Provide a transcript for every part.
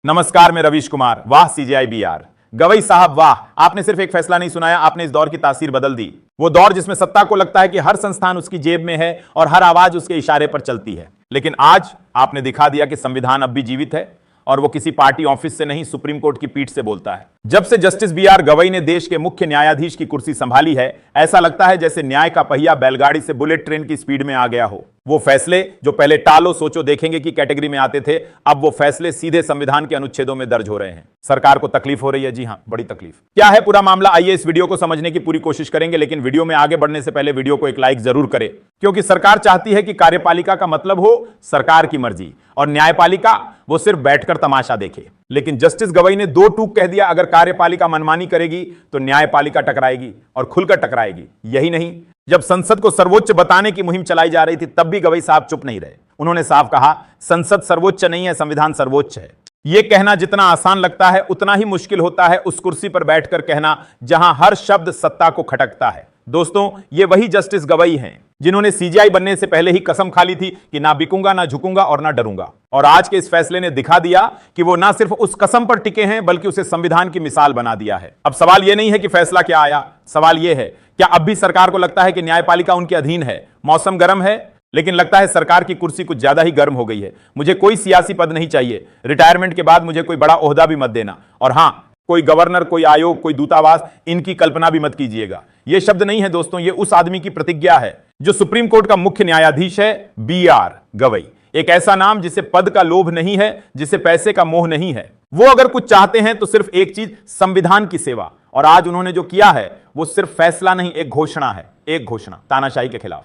नमस्कार, मैं रवीश कुमार। वाह सीजेआई बीआर। गवई साहब वाह, आपने सिर्फ एक फैसला नहीं सुनाया, आपने इस दौर की तासीर बदल दी। वो दौर जिसमें सत्ता को लगता है कि हर संस्थान उसकी जेब में है और हर आवाज उसके इशारे पर चलती है। लेकिन आज आपने दिखा दिया कि संविधान अब भी जीवित है और वो किसी पार्टी ऑफिस से नहीं, सुप्रीम कोर्ट की पीठ से बोलता है। जब से जस्टिस बीआर गवई ने देश के मुख्य न्यायाधीश की कुर्सी संभाली है, ऐसा लगता है जैसे न्याय का पहिया बैलगाड़ी से बुलेट ट्रेन की स्पीड में आ गया हो। वो फैसले जो पहले टालो सोचो देखेंगे की कैटेगरी में आते थे, अब वो फैसले सीधे संविधान के अनुच्छेदों में दर्ज हो रहे हैं। सरकार को तकलीफ हो रही है, जी हां, बड़ी तकलीफ। क्या है पूरा मामला, आइए इस वीडियो को समझने की पूरी कोशिश करेंगे। लेकिन वीडियो में आगे बढ़ने से पहले वीडियो को एक लाइक जरूर करें, क्योंकि सरकार चाहती है कि कार्यपालिका का मतलब हो सरकार की मर्जी और न्यायपालिका वो सिर्फ बैठकर तमाशा देखे। लेकिन जस्टिस गवई ने दो टूक कह दिया, अगर कार्यपालिका मनमानी करेगी तो न्यायपालिका टकराएगी और खुलकर टकराएगी। यही नहीं, जब संसद को सर्वोच्च बताने की मुहिम चलाई जा रही थी, तब भी गवई साहब चुप नहीं रहे। उन्होंने साफ कहा, संसद सर्वोच्च नहीं है, संविधान सर्वोच्च है। यह कहना जितना आसान लगता है, उतना ही मुश्किल होता है उस कुर्सी पर बैठकर कहना जहां हर शब्द सत्ता को खटकता है। दोस्तों, ये वही जस्टिस गवई हैं जिन्होंने सीजेआई बनने से पहले ही कसम खा ली थी कि ना बिकूंगा, ना झुकूंगा और ना डरूंगा। और आज के इस फैसले ने दिखा दिया कि वो ना सिर्फ उस कसम पर टिके हैं, बल्कि उसे संविधान की मिसाल बना दिया है। अब सवाल यह नहीं है कि फैसला क्या आया, सवाल यह है, क्या अब भी सरकार को लगता है कि न्यायपालिका उनके अधीन है? मौसम गर्म है, लेकिन लगता है सरकार की कुर्सी कुछ ज्यादा ही गर्म हो गई है। मुझे कोई सियासी पद नहीं चाहिए, रिटायरमेंट के बाद मुझे कोई बड़ा ओहदा भी मत देना, और हां, कोई गवर्नर, कोई आयोग, कोई दूतावास, इनकी कल्पना भी मत कीजिएगा। ये शब्द नहीं है दोस्तों, ये उस आदमी की प्रतिज्ञा है जो सुप्रीम कोर्ट का मुख्य न्यायाधीश है, बीआर गवई। एक ऐसा नाम जिसे पद का लोभ नहीं है, जिसे पैसे का मोह नहीं है। वो अगर कुछ चाहते हैं तो सिर्फ एक चीज, संविधान की सेवा। और आज उन्होंने जो किया है वो सिर्फ फैसला नहीं, एक घोषणा है। एक घोषणा तानाशाही के खिलाफ,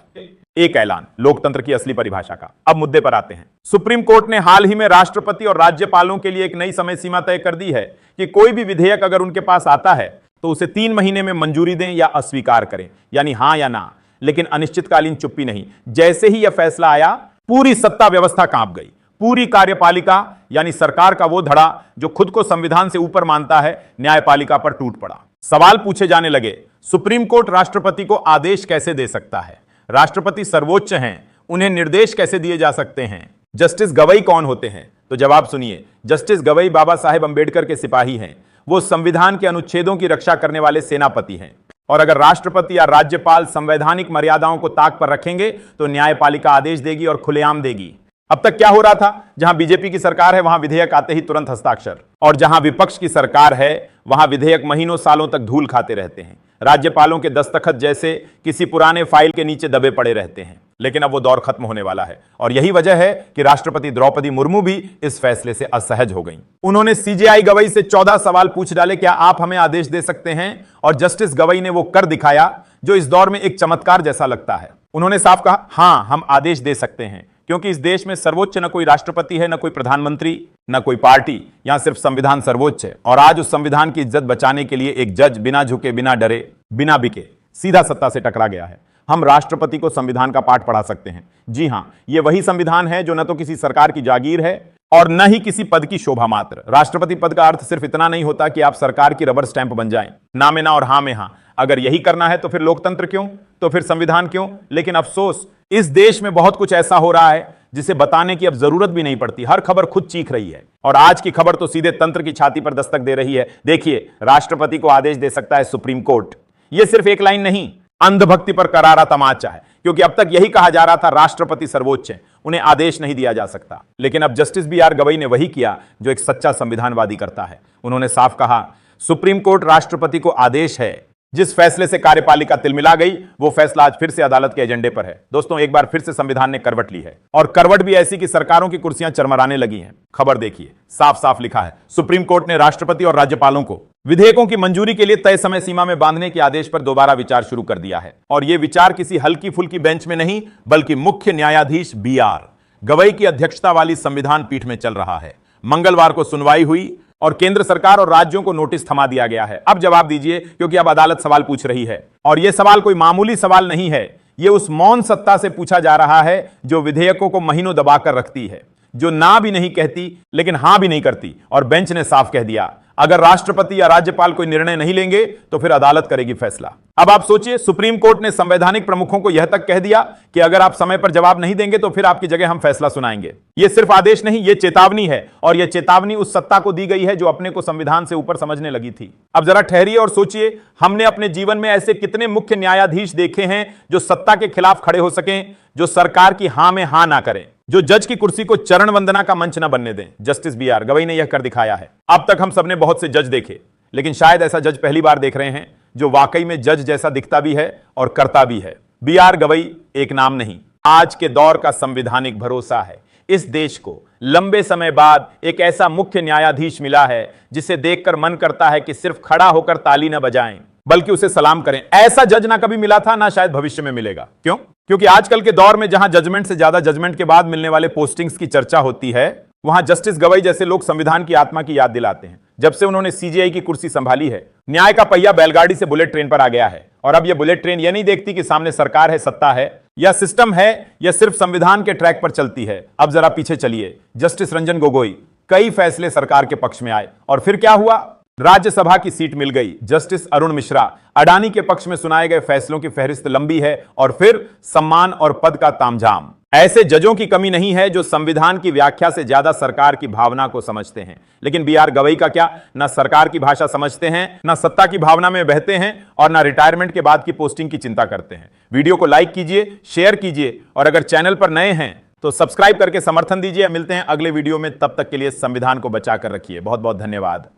एक ऐलान, लोकतंत्र की असली परिभाषा का। अब मुद्दे पर आते हैं। सुप्रीम कोर्ट ने हाल ही में राष्ट्रपति और राज्यपालों के लिए एक नई समय सीमा तय कर दी है कि कोई भी विधेयक अगर उनके पास आता है तो उसे 3 महीने में मंजूरी दें या अस्वीकार करें, यानी हां या ना। लेकिन अनिश्चितकालीन चुप्पी नहीं। जैसे ही यह फैसला आया, पूरी सत्ता व्यवस्था कांप गई। पूरी कार्यपालिका यानी सरकार का वो धड़ा जो खुद को संविधान से ऊपर मानता है, न्यायपालिका पर टूट पड़ा। सवाल पूछे जाने लगे, सुप्रीम कोर्ट राष्ट्रपति को आदेश कैसे दे सकता है? राष्ट्रपति सर्वोच्च हैं, उन्हें निर्देश कैसे दिए जा सकते हैं? जस्टिस गवई कौन होते हैं? तो जवाब सुनिए, जस्टिस गवई बाबा साहेब अंबेडकर के सिपाही हैं। वो संविधान के अनुच्छेदों की रक्षा करने वाले सेनापति हैं। और अगर राष्ट्रपति या राज्यपाल संवैधानिक मर्यादाओं को ताक पर रखेंगे तो न्यायपालिका आदेश देगी और खुलेआम देगी। अब तक क्या हो रहा था, जहां बीजेपी की सरकार है वहां विधेयक आते ही तुरंत हस्ताक्षर, और जहां विपक्ष की सरकार है वहां विधेयक महीनों सालों तक धूल खाते रहते हैं। राज्यपालों के दस्तखत जैसे किसी पुराने फाइल के नीचे दबे पड़े रहते हैं। लेकिन अब वो दौर खत्म होने वाला है, और यही वजह है कि राष्ट्रपति द्रौपदी मुर्मू भी इस फैसले से असहज हो गईं। उन्होंने सीजेआई गवई से 14 सवाल पूछ डाले, क्या आप हमें आदेश दे सकते हैं? और जस्टिस गवई ने वो कर दिखाया जो इस दौर में एक चमत्कार जैसा लगता है। उन्होंने साफ कहा, हां, हम आदेश दे सकते हैं, क्योंकि इस देश में सर्वोच्च न कोई राष्ट्रपति है, न कोई प्रधानमंत्री, न कोई पार्टी। यहां सिर्फ संविधान सर्वोच्च है। और आज उस संविधान की इज्जत बचाने के लिए एक जज बिना झुके, बिना डरे, बिना बिके सीधा सत्ता से टकरा गया है। हम राष्ट्रपति को संविधान का पाठ पढ़ा सकते हैं। जी हां, यह वही संविधान है जो न तो किसी सरकार की जागीर है और न ही किसी पद की शोभा मात्र। राष्ट्रपति पद का अर्थ सिर्फ इतना नहीं होता कि आप सरकार की रबर स्टैंप बन जाएं, ना में ना और हां में हां। अगर यही करना है तो फिर लोकतंत्र क्यों, तो फिर संविधान क्यों? लेकिन अफसोस, इस देश में बहुत कुछ ऐसा हो रहा है जिसे बताने की अब जरूरत भी नहीं पड़ती। हर खबर खुद चीख रही है, और आज की खबर तो सीधे तंत्र की छाती पर दस्तक दे रही है। देखिए, राष्ट्रपति को आदेश दे सकता है सुप्रीम कोर्ट। यह सिर्फ एक लाइन नहीं, अंधभक्ति पर करारा तमाचा है, क्योंकि अब तक यही कहा जा रहा था राष्ट्रपति सर्वोच्च है, उन्हें आदेश नहीं दिया जा सकता। लेकिन अब जस्टिस बीआर गवई ने वही किया जो एक सच्चा संविधानवादी करता है। उन्होंने साफ कहा, सुप्रीम कोर्ट राष्ट्रपति को आदेश है। जिस फैसले से कार्यपालिका तिलमिला गई, वो फैसला आज फिर से अदालत के एजेंडे पर है। दोस्तों, एक बार फिर से संविधान ने करवट ली है, और करवट भी ऐसी कि सरकारों की कुर्सियां चरमराने लगी हैं। खबर देखिए, साफ साफ लिखा है, सुप्रीम कोर्ट ने राष्ट्रपति और राज्यपालों को विधेयकों की मंजूरी के लिए तय समय सीमा में बांधने के आदेश पर दोबारा विचार शुरू कर दिया है। और यह विचार किसी हल्की फुल्की बेंच में नहीं, बल्कि मुख्य न्यायाधीश बीआर गवई की अध्यक्षता वाली संविधान पीठ में चल रहा है। मंगलवार को सुनवाई हुई और केंद्र सरकार और राज्यों को नोटिस थमा दिया गया है। अब जवाब दीजिए, क्योंकि अब अदालत सवाल पूछ रही है। और यह सवाल कोई मामूली सवाल नहीं है, यह उस मौन सत्ता से पूछा जा रहा है जो विधेयकों को महीनों दबाकर रखती है, जो ना भी नहीं कहती लेकिन हां भी नहीं करती, और बेंच ने साफ कह दिया अगर राष्ट्रपति या राज्यपाल कोई निर्णय नहीं लेंगे तो फिर अदालत करेगी फैसला। अब आप सोचिए, सुप्रीम कोर्ट ने संवैधानिक प्रमुखों को यह तक कह दिया कि अगर आप समय पर जवाब नहीं देंगे तो फिर आपकी जगह हम फैसला सुनाएंगे। यह सिर्फ आदेश नहीं, यह चेतावनी है, और यह चेतावनी उस सत्ता को दी गई है जो अपने को संविधान से ऊपर समझने लगी थी। अब जरा ठहरिए और सोचिए, हमने अपने जीवन में ऐसे कितने मुख्य न्यायाधीश देखे हैं जो सत्ता के खिलाफ खड़े हो सकें, जो सरकार की हां में हां ना करें, जो जज की कुर्सी को चरण वंदना का मंच न बनने दें। Justice B R. गवई ने यह कर दिखाया है। अब तक हम सबने बहुत से जज देखे, लेकिन शायद ऐसा जज पहली बार देख रहे हैं जो वाकई में जज जैसा दिखता भी है और करता भी है। बी.आर. गवई एक नाम नहीं, आज के दौर का संवैधानिक भरोसा है। इस देश को लंबे समय बाद एक ऐसा मुख्य न्यायाधीश मिला है जिसे देखकर मन करता है कि सिर्फ खड़ा होकर ताली न बजाएं बल्कि उसे सलाम करें। ऐसा जज ना कभी मिला था, ना शायद भविष्य में मिलेगा। क्यों? क्योंकि आजकल के दौर में जहां जजमेंट से ज्यादा जजमेंट के बाद मिलने वाले पोस्टिंग्स की चर्चा होती है, वहां जस्टिस गवई जैसे लोग संविधान की आत्मा की याद दिलाते हैं। जब से उन्होंने सीजेआई की कुर्सी संभाली है, न्याय का पहिया बैलगाड़ी से बुलेट ट्रेन पर आ गया है। और अब यह बुलेट ट्रेन यह नहीं देखती कि सामने सरकार है, सत्ता है या सिस्टम है, या सिर्फ संविधान के ट्रैक पर चलती है। अब जरा पीछे चलिए, जस्टिस रंजन गोगोई, कई फैसले सरकार के पक्ष में आए और फिर क्या हुआ? राज्यसभा की सीट मिल गई। जस्टिस अरुण मिश्रा, अडानी के पक्ष में सुनाए गए फैसलों की फहरिस्त लंबी है, और फिर सम्मान और पद का तामझाम। ऐसे जजों की कमी नहीं है जो संविधान की व्याख्या से ज्यादा सरकार की भावना को समझते हैं। लेकिन बी.आर. गवई का क्या? ना सरकार की भाषा समझते हैं, ना सत्ता की भावना में बहते हैं, और ना रिटायरमेंट के बाद की पोस्टिंग की चिंता करते हैं। वीडियो को लाइक कीजिए, शेयर कीजिए, और अगर चैनल पर नए हैं तो सब्सक्राइब करके समर्थन दीजिए। मिलते हैं अगले वीडियो में, तब तक के लिए संविधान को बचा कर रखिए। बहुत बहुत धन्यवाद।